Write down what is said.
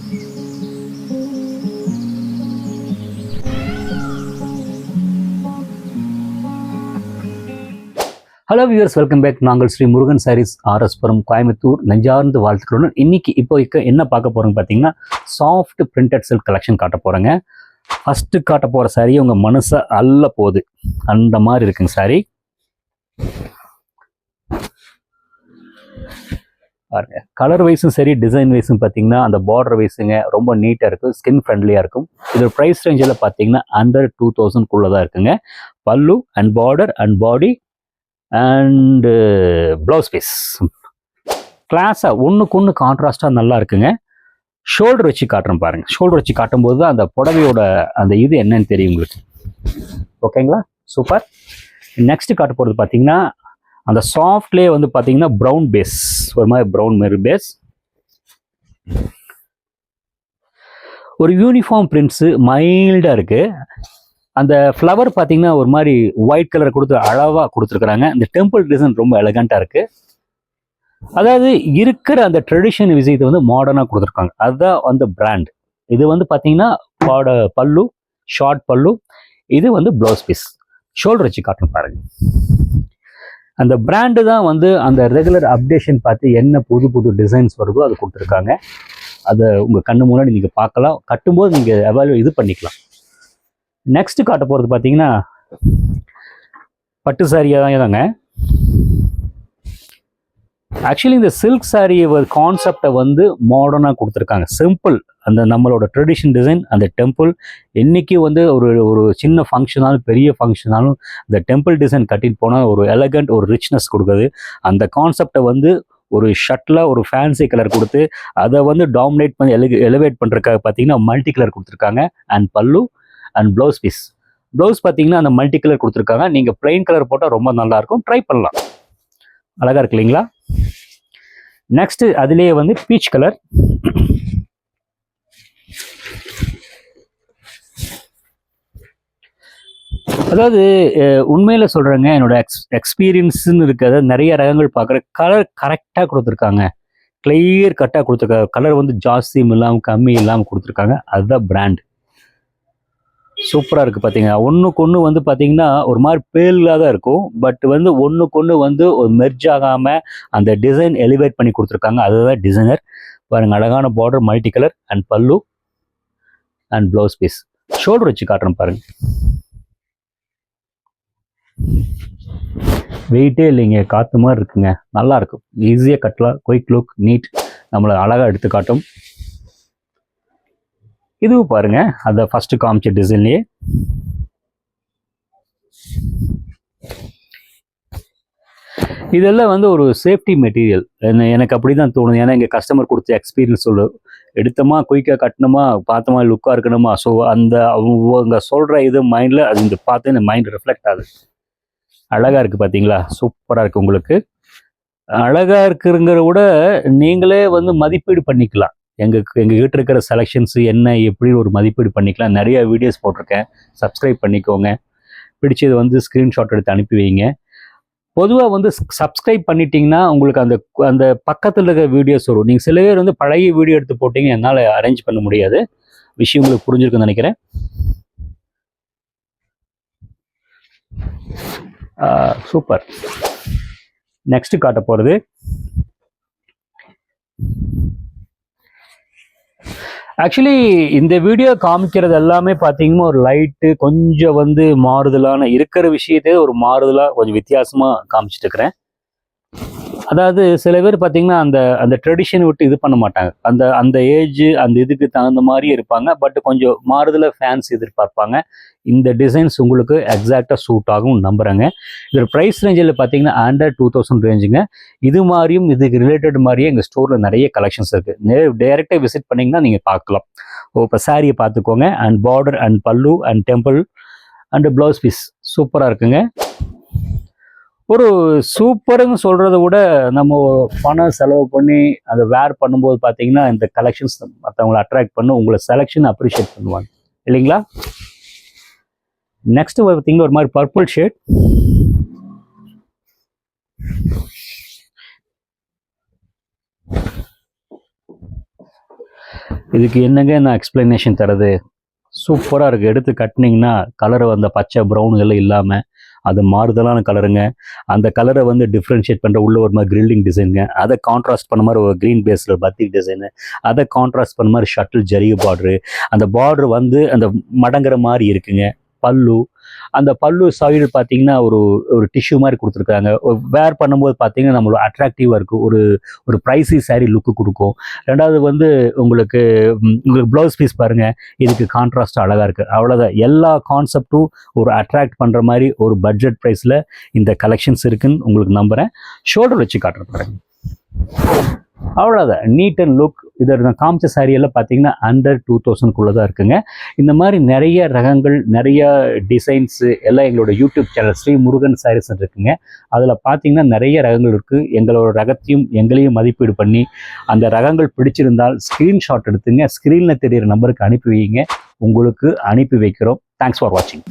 Hello viewers, welcome back. நாங்கள் ஸ்ரீ முருகன் சாரீஸ், ஆர்எஸ்புரம், கோயம்புத்தூர் நெஞ்சார்ந்து வாழ்த்துக்களுடன் இன்னைக்கு என்ன பார்க்க போகிறோங்க பார்த்தீங்கன்னா, சாஃப்ட் பிரிண்டட் சில்க் கலெக்ஷன் காட்ட போகிறேங்க. ஃபஸ்ட்டு காட்ட போகிற சாரீ உங்கள் மனசை அல்ல போகுது, அந்த மாதிரி இருக்குங்க சாரீ. பாருங்க, கலர் வைஸும் சரி, டிசைன் வைஸும் பார்த்தீங்கன்னா அந்த பார்டர் வைஸுங்க ரொம்ப நீட்டாக இருக்கும், ஸ்கின் ஃப்ரெண்ட்லியாக இருக்கும். இதோட ப்ரைஸ் ரேஞ்சில் பார்த்தீங்கன்னா அண்டர் 2000 தான் இருக்குங்க. Pallu and border and body and blouse piece கிளாஸாக ஒன்றுக்கு ஒன்று கான்ட்ராஸ்டாக நல்லா இருக்குங்க. ஷோல்டர் வச்சு காட்டுறேன் பாருங்க. ஷோல்டர் வச்சு காட்டும்போது தான் அந்த புடவையோட அந்த இது என்னன்னு தெரியும் உங்களுக்கு. ஓகேங்களா, சூப்பர். நெக்ஸ்ட் காட்ட போகிறது பார்த்தீங்கன்னா அந்த சாஃப்ட்லேயே வந்து பார்த்தீங்கன்னா ப்ரௌன் பேஸ், ஒரு மாதிரி ப்ரௌன் மெரூன் பேஸ், ஒரு யூனிஃபார்ம் பிரிண்ட்ஸு மைல்டாக இருக்குது. அந்த ஃப்ளவர் பார்த்தீங்கன்னா ஒரு மாதிரி ஒயிட் கலர் கொடுத்து அழகாக கொடுத்துருக்குறாங்க. இந்த டெம்பிள் டிசைன் ரொம்ப எலகண்ட்டாக இருக்குது. அதாவது இருக்கிற அந்த ட்ரெடிஷன் விஷயத்தை வந்து மாடர்னாக கொடுத்துருக்காங்க. அதுதான் அந்த பிராண்ட். இது வந்து பார்த்தீங்கன்னா பல்லு, ஷார்ட் பல்லு, இது வந்து ப்ளவுஸ் பீஸ். ஷோல்டர் வச்சு காட்டணும் பாருங்க. அந்த பிராண்டு தான் வந்து அந்த ரெகுலர் அப்டேஷன் பார்த்து என்ன புது புது டிசைன்ஸ் வருதோ அது கொடுத்துருக்காங்க. அதை உங்கள் கண்ணு முன்னாடி நீங்கள் பார்க்கலாம், கட்டும்போது நீங்கள் இது பண்ணிக்கலாம். நெக்ஸ்ட் காட்ட போகிறது பார்த்தீங்கன்னா பட்டு சாரியாக தாங்க. ஆக்சுவலி இந்த சில்க் சாரி கான்செப்டை வந்து மாடர்னாக கொடுத்துருக்காங்க. சிம்பிள், அந்த நம்மளோட ட்ரெடிஷன் டிசைன், அந்த டெம்பிள். என்றைக்கு வந்து ஒரு சின்ன ஃபங்க்ஷனாலும் பெரிய ஃபங்க்ஷனாலும் அந்த டெம்பிள் டிசைன் கட்டிட்டு போனால் ஒரு எலகண்ட், ஒரு ரிச்னஸ் கொடுக்குது. அந்த கான்செப்டை வந்து ஒரு ஷர்ட்டில் ஒரு ஃபேன்சி கலர் கொடுத்து அதை வந்து டாமினேட் பண்ணி எலிவேட் பண்ணுறதுக்காக பார்த்தீங்கன்னா மல்டி கலர் கொடுத்துருக்காங்க. And pallu and blouse piece. Blouse பார்த்தீங்கன்னா அந்த மல்டி கலர் கொடுத்துருக்காங்க. நீங்கள் பிளெயின் கலர் போட்டால் ரொம்ப நல்லாயிருக்கும், ட்ரை பண்ணலாம். அழகாக இருக்கு இல்லைங்களா? நெக்ஸ்ட் அதுலேயே வந்து பீச் கலர். அதாவது உண்மையில் சொல்கிறேங்க, என்னோட எக்ஸ்பீரியன்ஸ்ன்னு இருக்கிறத நிறைய ரகங்கள் பார்க்குற கலர் கரெக்டாக கொடுத்துருக்காங்க. கிளியர் கட்டாக கொடுத்துருக்காங்க. கலர் வந்து ஜாஸ்தியும் இல்லாமல் கம்மி இல்லாமல் கொடுத்துருக்காங்க. அதுதான் பிராண்ட். சூப்பராக இருக்குது. பார்த்தீங்கன்னா ஒன்றுக்கு ஒன்று வந்து பார்த்தீங்கன்னா ஒரு மாதிரி பேலாக தான் இருக்கும், பட் வந்து ஒன்றுக்கு ஒன்று வந்து ஒரு மெர்ஜ் ஆகாமல் அந்த டிசைன் எலிவேட் பண்ணி கொடுத்துருக்காங்க. அதுதான் டிசைனர். பாருங்கள், அழகான border, multi colour and pallu and blouse piece. Shoulder வச்சு காட்டுறேன் பாருங்கள். வெயிட்டே இல்லைங்க, காற்று மாதிரி இருக்குங்க. நல்லாயிருக்கும், ஈஸியாக கட்டலாம். குயிக் லுக், நீட், நம்மளை அழகாக எடுத்து காட்டும். இதுவும் பாருங்க, அதை ஃபர்ஸ்ட் காமிச்ச டிசைன்லயே இதெல்லாம் வந்து ஒரு சேஃப்டி மெட்டீரியல். எனக்கு அப்படிதான் தோணுது. ஏன்னா எங்கள் கஸ்டமர் கொடுத்த எக்ஸ்பீரியன்ஸ் எடுத்தோமா, குயிக்காக கட்டணுமா, பார்த்தோமா, லுக்காக இருக்கணுமா, ஸோ அந்த அவங்க சொல்கிற இது மைண்டில் அது இந்த பார்த்து இந்த மைண்ட் ரிஃப்ளெக்ட் ஆகுது. அழகாக இருக்குது பார்த்தீங்களா? சூப்பராக இருக்குது. உங்களுக்கு அழகாக இருக்குங்கிற விட நீங்களே வந்து மதிப்பீடு பண்ணிக்கலாம். எங்ககிட்ட இருக்கிற செலெக்ஷன்ஸ் என்ன, எப்படி ஒரு மதிப்பீடு பண்ணிக்கலாம். நிறைய வீடியோஸ் போட்டிருக்கேன், சப்ஸ்கிரைப் பண்ணிக்கோங்க. பிடிச்சது வந்து ஸ்க்ரீன்ஷாட் எடுத்து அனுப்பி வைங்க. பொதுவாக வந்து சப்ஸ்கிரைப் பண்ணிட்டீங்கன்னா உங்களுக்கு அந்த அந்த பக்கத்தில் இருக்கிற வீடியோஸ் வரும். நீங்கள் சில பேர் வந்து பழைய வீடியோ எடுத்து போட்டிங்க, என்னால் அரேஞ்ச் பண்ண முடியாது. விஷயம் உங்களுக்கு புரிஞ்சிருக்குன்னு நினைக்கிறேன். சூப்பர். நெக்ஸ்ட் காட்ட போகிறது ஆக்சுவலி இந்த வீடியோ காமிக்கிறது எல்லாமே பார்த்தீங்கன்னா ஒரு லைட்டு கொஞ்சம் வந்து மாறுதலான இருக்கிற விஷயத்தே ஒரு மாறுதலாக கொஞ்சம் வித்தியாசமாக காமிச்சிட்டு இருக்கிறேன். அதாவது சில பேர் பார்த்தீங்கன்னா அந்த அந்த ட்ரெடிஷன் விட்டு இது பண்ண மாட்டாங்க. அந்த அந்த ஏஜ் அந்த இதுக்கு தகுந்த மாதிரி இருப்பாங்க, பட் கொஞ்சம் மாறுதலாக ஃபேன்ஸ் எதிர்பார்ப்பாங்க. இந்த டிசைன்ஸ் உங்களுக்கு எக்ஸாக்டாக சூட் ஆகும் நம்புகிறேங்க. இதோட ப்ரைஸ் ரேஞ்சில் பார்த்தீங்கன்னா அண்டர் 2000 ரேஞ்சுங்க. இது மாதிரியும் இதுக்கு ரிலேட்டட் மாதிரியே எங்கள் ஸ்டோரில் நிறைய கலெக்ஷன்ஸ் இருக்குது. டைரெக்டாக விசிட் பண்ணிங்கன்னா நீங்கள் பார்க்கலாம். இப்போ சாரியை பார்த்துக்கோங்க. And border and pallu and temple and blouse piece சூப்பராக இருக்குங்க. ஒரு சூப்பர்னு சொல்கிறத விட நம்ம பணம் செலவு பண்ணி அதை வேர் பண்ணும்போது பார்த்தீங்கன்னா இந்த கலெக்ஷன்ஸ் மற்றவங்களை அட்ராக்ட் பண்ணி உங்களை செலெக்ஷன் அப்ரிஷியேட் பண்ணுவாங்க இல்லைங்களா? நெக்ஸ்ட் பார்த்தீங்கன்னா ஒரு மாதிரி பர்பிள் ஷேட். இதுக்கு என்னங்க நான் எக்ஸ்பிளனேஷன் தரது? சூப்பராக இருக்குது. எடுத்து கட்டினீங்கன்னா கலர் அந்த பச்சை ப்ரௌன் எல்லாம் இல்லாமல் அது மாறுதலான கலருங்க. அந்த கலரை வந்து டிஃப்ரென்ஷியேட் பண்ணுற உள்ள ஒரு மாதிரி கிரில்லிங் டிசைனுங்க. அதை கான்ட்ராஸ்ட் பண்ண மாதிரி ஒரு க்ரீன் பேஸில் பத்திக் டிசைனு, அதை கான்ட்ராஸ்ட் பண்ண மாதிரி ஷட்டில் ஜரிகை பார்ட்ரு. அந்த பார்ட்ரு வந்து அந்த மடங்குற மாதிரி இருக்குங்க. பல்லு, அந்த பல்லு சைடு பார்த்தீங்கன்னா ஒரு டிஷ்யூ மாதிரி கொடுத்துருக்காங்க. வேர் பண்ணும்போது பார்த்தீங்கன்னா நம்மளோட அட்ராக்டிவாக இருக்கும். ஒரு ப்ரைஸி சாரீ லுக்கு கொடுக்கும். ரெண்டாவது வந்து உங்களுக்கு ப்ளவுஸ் பீஸ் பாருங்கள், இதுக்கு கான்ட்ராஸ்ட் அழகாக இருக்குது. அவ்வளோதான். எல்லா கான்செப்டும் ஒரு அட்ராக்ட் பண்ணுற மாதிரி ஒரு பட்ஜெட் ப்ரைஸில் இந்த கலெக்ஷன்ஸ் இருக்குன்னு உங்களுக்கு நம்புகிறேன். ஷோல்டர் வச்சு காட்டுறேன் பாருங்க. அவ்வளோதான். Neat and look. இதை நான் காமிச்ச சாரியெல்லாம் பார்த்தீங்கன்னா அண்டர் 2000 தான் இருக்குங்க. இந்த மாதிரி நிறைய ரகங்கள், நிறைய டிசைன்ஸு எல்லாம் எங்களோட யூடியூப் சேனல் ஸ்ரீ முருகன் சாரீஸ் இருக்குங்க. அதில் பார்த்தீங்கன்னா நிறைய ரகங்கள் இருக்குது. எங்களோட ரகத்தையும் எங்களையும் மதிப்பீடு பண்ணி அந்த ரகங்கள் பிடிச்சிருந்தால் ஸ்க்ரீன்ஷாட் எடுத்துங்க, ஸ்க்ரீனில் தெரியிற நம்பருக்கு அனுப்பி வைங்க. உங்களுக்கு அனுப்பி வைக்கிறோம். தேங்க்ஸ் ஃபார் வாட்சிங்.